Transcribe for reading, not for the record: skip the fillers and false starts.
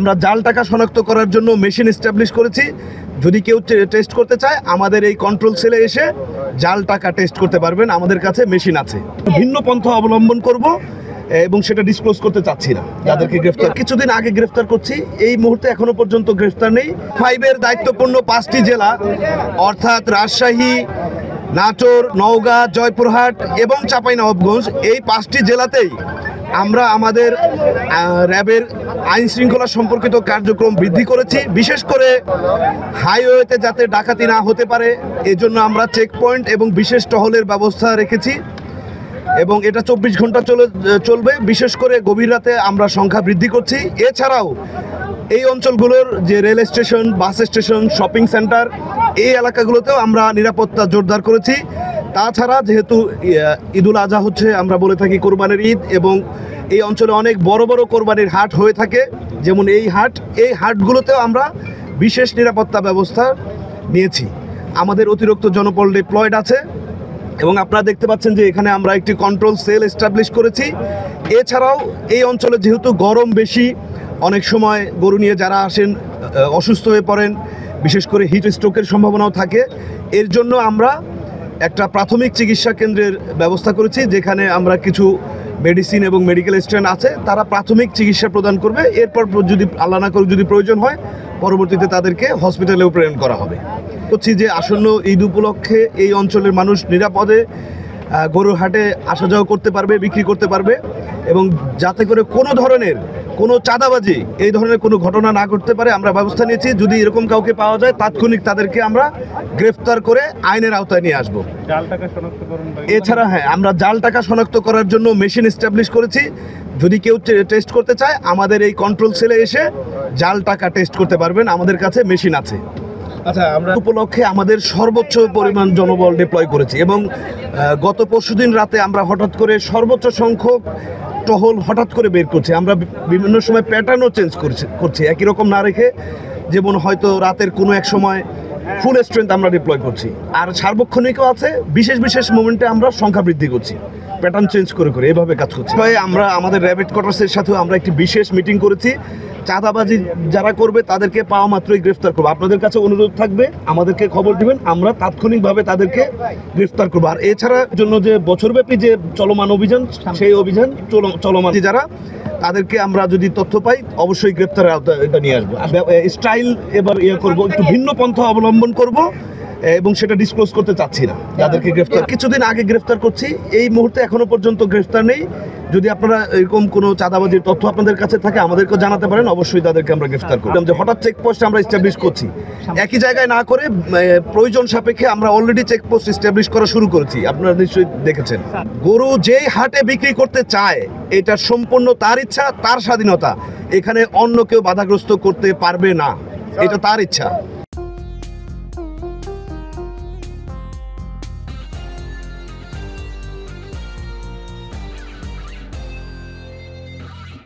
আমরা জাল টাকা শনাক্ত করার জন্য মেশিন এস্টাবলিশ করেছি। যদি কেউ টেস্ট করতে চায় আমাদের এই কন্ট্রোল সেলে এসে জাল টাকা টেস্ট করতে পারবেন, আমাদের কাছে মেশিন আছে। ভিন্ন পন্থা অবলম্বন করব এবং সেটা ডিসক্লোজ করতে চাচ্ছি না। যাদেরকে গ্রেফতার কিছুদিন আগে গ্রেফতার করছি, এই মুহূর্তে এখনো পর্যন্ত গ্রেফতার নেই। 5-এর দায়িত্বপূর্ণ 5টি জেলা অর্থাৎ রাজশাহী, নাটোর, নওগাঁ, জয়পুরহাট এবং চাঁপাইনবাবগঞ্জ, এই 5টি জেলাতেই আমরা আমাদের র্যাবের আইন শৃঙ্খলা সম্পর্কিত কার্যক্রম বৃদ্ধি করেছি। বিশেষ করে হাইওয়েতে যাতে ডাকাতি না হতে পারে এজন্য আমরা চেকপয়েন্ট এবং বিশেষ টহলের ব্যবস্থা রেখেছি এবং এটা 24 ঘন্টা চলবে। বিশেষ করে গভীর রাতে আমরা সংখ্যা বৃদ্ধি করছি। এছাড়াও এই অঞ্চলগুলোর যে rail station, bus station, shopping centre, এই এলাকাগুলোতেও আমরা নিরাপত্তা জোরদার করেছি। তাছাড়া যেহেতু ঈদুল আজহা হচ্ছে, আমরা বলে থাকি কোরবানির ঈদ, এবং এই অঞ্চলে অনেক বড় বড় কোরবানির হাট হয়ে থাকে, যেমন এই হাটগুলোতেও আমরা বিশেষ নিরাপত্তা ব্যবস্থা নিয়েছি। আমাদের অতিরিক্ত জনবল ডিপ্লয়েড আছে এবং আপনারা দেখতে পাচ্ছেন যে এখানে আমরা একটি কন্ট্রোল সেল এস্টাবলিশ করেছি। এছাড়াও এই অঞ্চলে যেহেতু গরম বেশি, অনেক সময় গরু নিয়ে যারা আসেন অসুস্থ হয়ে পড়েন, বিশেষ করে হিট স্ট্রোকের সম্ভাবনাও থাকে। এর জন্য আমরা একটা প্রাথমিক চিকিৎসা কেন্দ্রের ব্যবস্থা করেছি, যেখানে আমরা কিছু মেডিসিন এবং মেডিকেল স্ট্যান্ড আছে, তারা প্রাথমিক চিকিৎসা প্রদান করবে। এরপর যদি আল্লাহ না করুক যদি প্রয়োজন হয়, পরবর্তীতে তাদেরকে হসপিটালেও প্রেরণ করা হবে। বলছি যে আসন্ন ঈদ উপলক্ষে এই অঞ্চলের মানুষ নিরাপদে গরুর হাটে আসা যাওয়া করতে পারবে, বিক্রি করতে পারবে, এবং যাতে করে কোনো চাঁদাবাজি এই ধরনের কোনো ঘটনা না ঘটতে পারে আমরা ব্যবস্থা নিয়েছি। যদি এরকম কাউকে পাওয়া যায় তাৎক্ষণিক তাদেরকে আমরা গ্রেফতার করে আইনের আওতায় নিয়ে আসবো। এছাড়া আমরা জাল টাকা শনাক্ত করার জন্য মেশিন এস্টাবলিশ করেছি। যদি কেউ টেস্ট করতে চায় আমাদের এই কন্ট্রোল সেলে এসে জাল টাকা টেস্ট করতে পারবেন, আমাদের কাছে মেশিন আছে। আচ্ছা, আমরা উপলক্ষে আমাদের সর্বোচ্চ পরিমাণ জনবল ডিপ্লয় করেছি এবং গত পরশুদিন রাতে আমরা হঠাৎ করে সর্বোচ্চ সংখ্যক টহল হঠাৎ করে বের করছি। আমরা বিভিন্ন সময় প্যাটার্নও চেঞ্জ করছি, একই রকম না রেখে, যেমন হয়তো রাতের কোনো এক সময় ফুল স্ট্রেংথ আমরা ডিপ্লয় করছি, আর সার্বক্ষণিকও আছে। বিশেষ মোমেন্টে আমরা সংখ্যা বৃদ্ধি করছি, প্যাটার্ন চেঞ্জ করে এভাবে কাজ করছি। আমরা আমাদের র্যাবেট কোয়ার্টার্সের সাথেও আমরা একটি বিশেষ মিটিং করেছি। চাঁদাবাজি যারা করবে তাদেরকে পাওয়া মাত্রই গ্রেফতার করবো। আপনাদের কাছে অনুরোধ থাকবে, আমাদেরকে খবর দিবেন, আমরা তাৎক্ষণিকভাবে তাদেরকে গ্রেফতার করবো। আর এছাড়া জন্য যে বছরব্যাপী যে চলমান অভিযান, সেই অভিযান চলমান যারা, তাদেরকে আমরা যদি তথ্য পাই অবশ্যই গ্রেফতারের আওতায় এটা নিয়ে আসবো। স্টাইল এবার করবো, একটু ভিন্ন পন্থা অবলম্বন করব এবং সেটা ডিসক্লোজ করতে চাচ্ছি না। যাদেরকে গ্রেফতার কিছুদিন আগে গ্রেফতার করছি, এই মুহূর্তে এখনো পর্যন্ত গ্রেফতার নেই। যদি আপনারা এরকম কোনো চাঁদাবাজির তথ্য আপনাদের কাছে থাকে আমাদেরকেও জানাতে পারেন, অবশ্যই তাদেরকে আমরা গ্রেফতার করব। যে হঠাৎ চেকপোস্ট আমরা এস্টাবলিশ করছি, একই জায়গায় না করে প্রয়োজন সাপেক্ষে আমরা অলরেডি চেকপোস্ট এস্টাবলিশ করা শুরু করেছি। আপনারা নিশ্চয়ই দেখেছেন। গরু যেই হাটে বিক্রি করতে চায় এটা সম্পূর্ণ তার ইচ্ছা, তার স্বাধীনতা। এখানে অন্য কেউ বাধাগ্রস্ত করতে পারবে না, এটা তার ইচ্ছা।